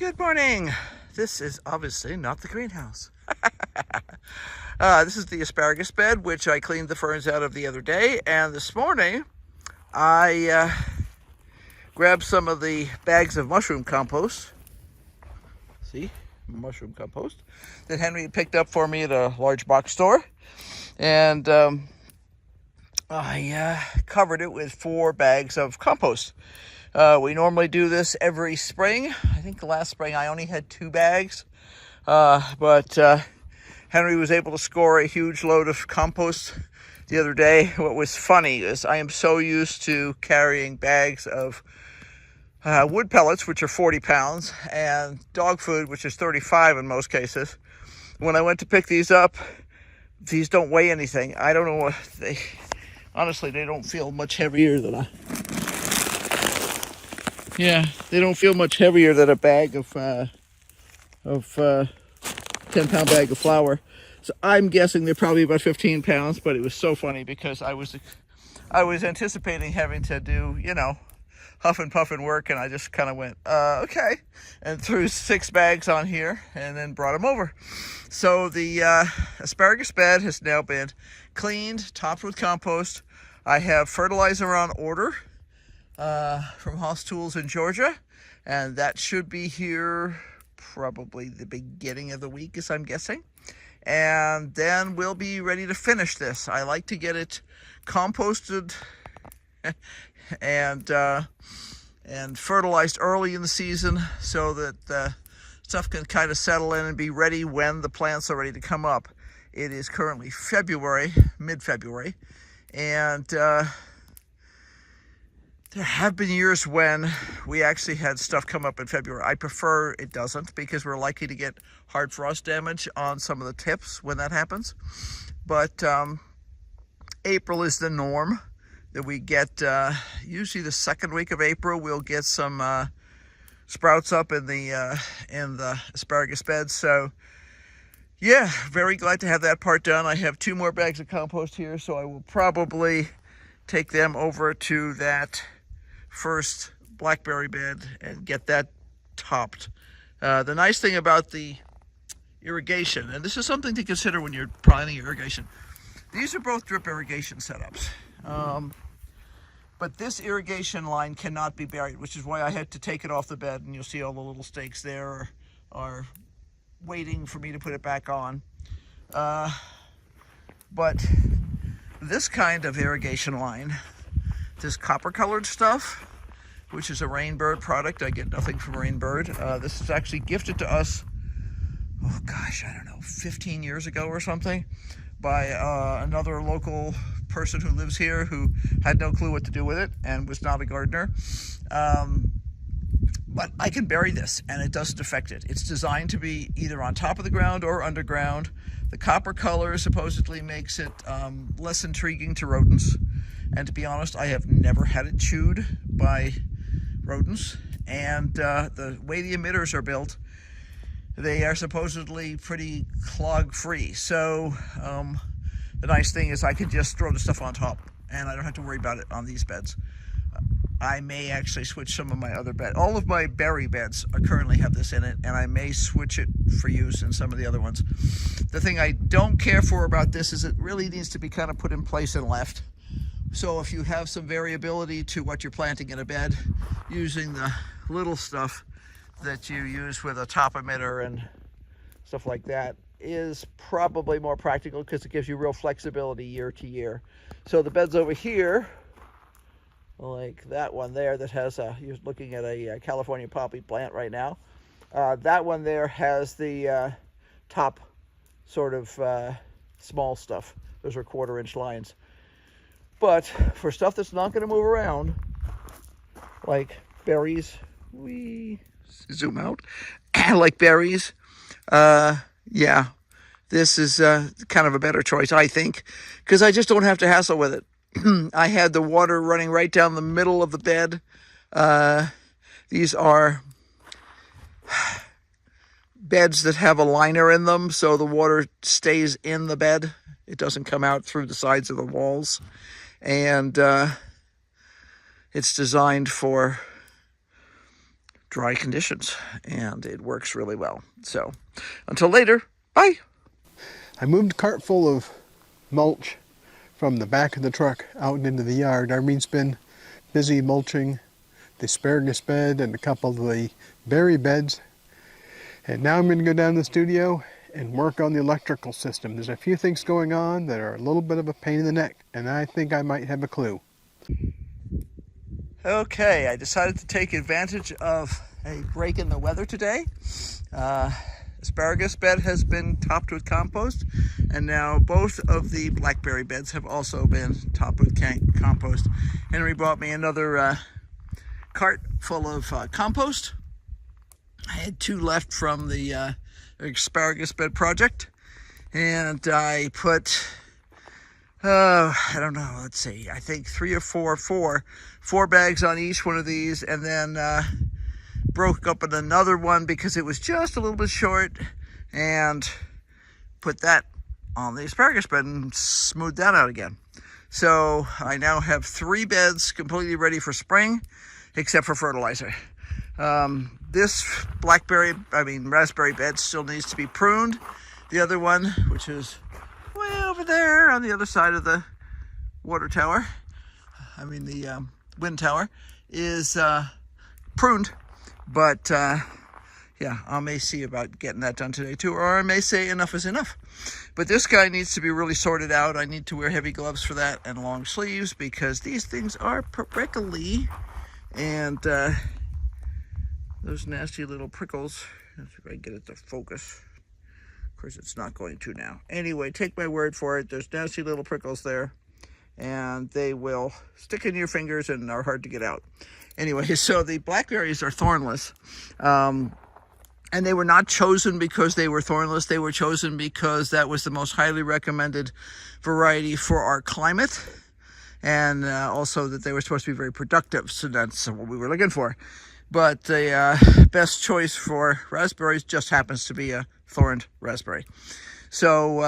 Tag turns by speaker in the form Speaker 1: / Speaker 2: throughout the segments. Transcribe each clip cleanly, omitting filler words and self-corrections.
Speaker 1: Good morning. This is obviously not the greenhouse. This is the asparagus bed, which I cleaned the ferns out of the other day. And this morning, I grabbed some of the bags of mushroom compost. See, mushroom compost that Henry picked up for me at a large box store. And I covered it with 4 bags of compost. We normally do this every spring. I think last spring I only had 2 bags, but Henry was able to score a huge load of compost the other day. What was funny is I am so used to carrying bags of wood pellets, which are 40 pounds, and dog food, which is 35 in most cases. When I went to pick these up, these don't weigh anything. I don't know what they... Honestly, they don't feel much heavier than they don't feel much heavier than a bag of 10-pound bag of flour. So I'm guessing they're probably about 15 pounds, but it was so funny because I was anticipating having to do, huff and puff and work, and I just kind of went, okay, and threw 6 bags on here and then brought them over. So the asparagus bed has now been cleaned, topped with compost. I have fertilizer on order from Hoss Tools in Georgia, and that should be here probably the beginning of the week, as I'm guessing. And then we'll be ready to finish this. I like to get it composted and fertilized early in the season so that the stuff can kind of settle in and be ready when the plants are ready to come up. It is currently February, mid-February, and there have been years when we actually had stuff come up in February. I prefer it doesn't because we're likely to get hard frost damage on some of the tips when that happens. But April is the norm that we get. Usually the second week of April, we'll get some sprouts up in the asparagus beds. So yeah, very glad to have that part done. I have 2 more bags of compost here, so I will probably take them over to that first blackberry bed and get that topped. The nice thing about the irrigation, and this is something to consider when you're planning irrigation, these are both drip irrigation setups. But this irrigation line cannot be buried, which is why I had to take it off the bed, and you'll see all the little stakes there are waiting for me to put it back on. But this kind of irrigation line, this copper colored stuff, which is a Rainbird product. I get nothing from Rainbird. This is actually gifted to us, oh gosh, I don't know, 15 years ago or something, by another local person who lives here who had no clue what to do with it and was not a gardener. But I can bury this and it doesn't affect it. It's designed to be either on top of the ground or underground. The copper color supposedly makes it less intriguing to rodents. And to be honest, I have never had it chewed by rodents. And the way the emitters are built, they are supposedly pretty clog-free. So the nice thing is I can just throw the stuff on top and I don't have to worry about it on these beds. I may actually switch some of my other beds. All of my berry beds currently have this in it, and I may switch it for use in some of the other ones. The thing I don't care for about this is it really needs to be kind of put in place and left. So if you have some variability to what you're planting in a bed, using the little stuff that you use with a top emitter and stuff like that is probably more practical because it gives you real flexibility year to year. So the beds over here, like that one there that has you're looking at a California poppy plant right now. That one there has the top sort of small stuff. Those are 1/4-inch lines. But for stuff that's not going to move around, like berries, we zoom out, like berries, yeah, this is kind of a better choice, I think, because I just don't have to hassle with it. I had the water running right down the middle of the bed. These are beds that have a liner in them, so the water stays in the bed. It doesn't come out through the sides of the walls. And it's designed for dry conditions, and it works really well. So until later, bye.
Speaker 2: I moved a cart full of mulch from the back of the truck out into the yard. Irene's been busy mulching the asparagus bed and a couple of the berry beds. And now I'm going to go down to the studio and work on the electrical system. There's a few things going on that are a little bit of a pain in the neck, and I think I might have a clue.
Speaker 1: Okay, I decided to take advantage of a break in the weather today. Asparagus bed has been topped with compost, and now both of the blackberry beds have also been topped with compost. Henry bought me another cart full of compost. I had 2 left from the asparagus bed project, and I put I don't know, let's see, I think 3 or 4 bags on each one of these, and then broke up in another one because it was just a little bit short, and put that on the asparagus bed and smoothed that out again. So I now have 3 beds completely ready for spring, except for fertilizer. This raspberry bed still needs to be pruned. The other one, which is way over there on the other side of the water tower, the wind tower, is pruned. But yeah, I may see about getting that done today too, or I may say enough is enough. But this guy needs to be really sorted out. I need to wear heavy gloves for that and long sleeves, because these things are prickly, and those nasty little prickles. Let's see if I can get it to focus. Of course, it's not going to now. Anyway, take my word for it. There's nasty little prickles there, and they will stick in your fingers and are hard to get out. Anyway, so the blackberries are thornless. And they were not chosen because they were thornless. They were chosen because that was the most highly recommended variety for our climate. And also that they were supposed to be very productive. So that's what we were looking for. But the best choice for raspberries just happens to be a thorned raspberry. So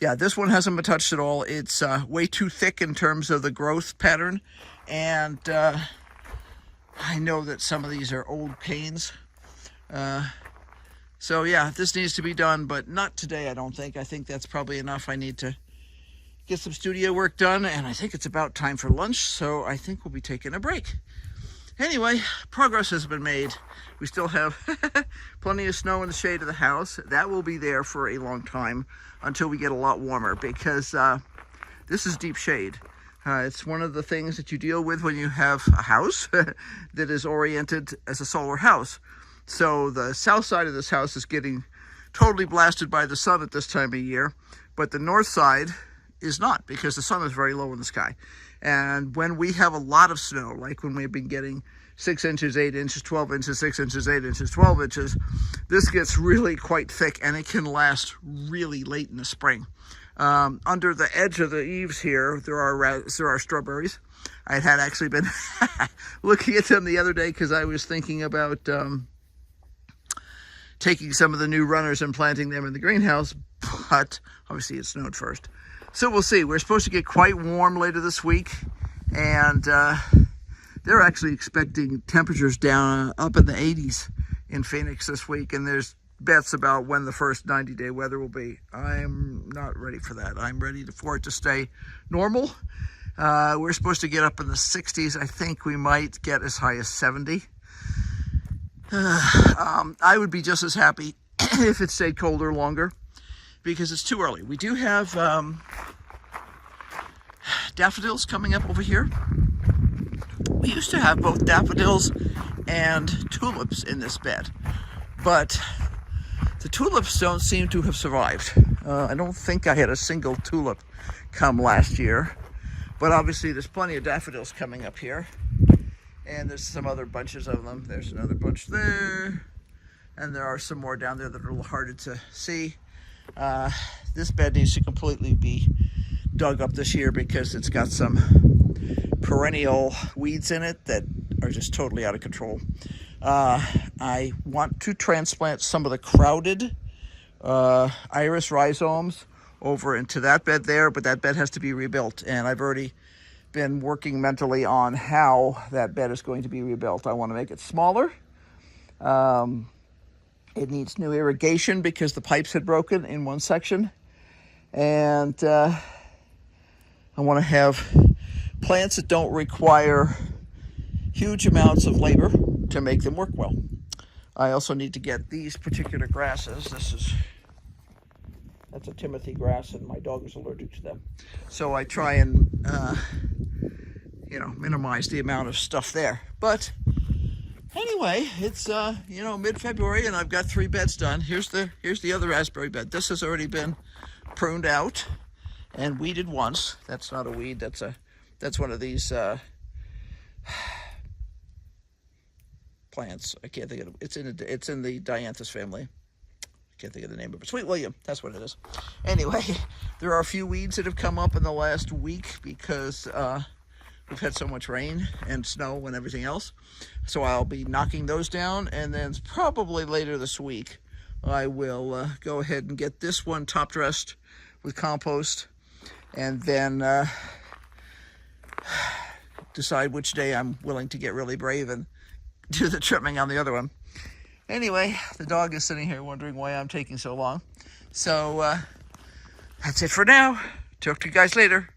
Speaker 1: yeah, this one hasn't been touched at all. It's way too thick in terms of the growth pattern. And I know that some of these are old canes. So yeah, this needs to be done, but not today, I don't think. I think that's probably enough. I need to get some studio work done, and I think it's about time for lunch, so I think we'll be taking a break. Anyway, progress has been made. We still have plenty of snow in the shade of the house. That will be there for a long time until we get a lot warmer, because this is deep shade. It's one of the things that you deal with when you have a house that is oriented as a solar house. So the south side of this house is getting totally blasted by the sun at this time of year, but the north side is not, because the sun is very low in the sky. And when we have a lot of snow, like when we've been getting 6 inches, 8 inches, 12 inches, 6 inches, 8 inches, 12 inches, this gets really quite thick, and it can last really late in the spring. Under the edge of the eaves here, there are strawberries. I had actually been looking at them the other day because I was thinking about taking some of the new runners and planting them in the greenhouse, but obviously it snowed first. So we'll see. We're supposed to get quite warm later this week, and they're actually expecting temperatures down up in the 80s in Phoenix this week, and there's bets about when the first 90-day weather will be. I'm not ready for that. I'm ready for it to stay normal. We're supposed to get up in the 60s. I think we might get as high as 70. I would be just as happy if it stayed colder longer, because it's too early. We do have daffodils coming up over here. We used to have both daffodils and tulips in this bed, but the tulips don't seem to have survived. I don't think I had a single tulip come last year, but obviously there's plenty of daffodils coming up here. And there's some other bunches of them. There's another bunch there. And there are some more down there that are a little harder to see. This bed needs to completely be dug up this year because it's got some perennial weeds in it that are just totally out of control. I want to transplant some of the crowded iris rhizomes over into that bed there, but that bed has to be rebuilt. And I've already been working mentally on how that bed is going to be rebuilt. I want to make it smaller. It needs new irrigation because the pipes had broken in one section. And I want to have plants that don't require huge amounts of labor to make them work well. I also need to get these particular grasses. That's a Timothy grass, and my dog is allergic to them. So I try and minimize the amount of stuff there. But anyway, it's mid-February, and I've got 3 beds done. Here's the other raspberry bed. This has already been pruned out and weeded once. That's not a weed. That's one of these plants. I can't think of it. It's in the dianthus family. I can't think of the name of it. Sweet William. That's what it is. Anyway, there are a few weeds that have come up in the last week because we've had so much rain and snow and everything else. So I'll be knocking those down, and then probably later this week I will go ahead and get this one top dressed with compost, and then decide which day I'm willing to get really brave and do the trimming on the other one. Anyway, the dog is sitting here wondering why I'm taking so long. So that's it for now. Talk to you guys later.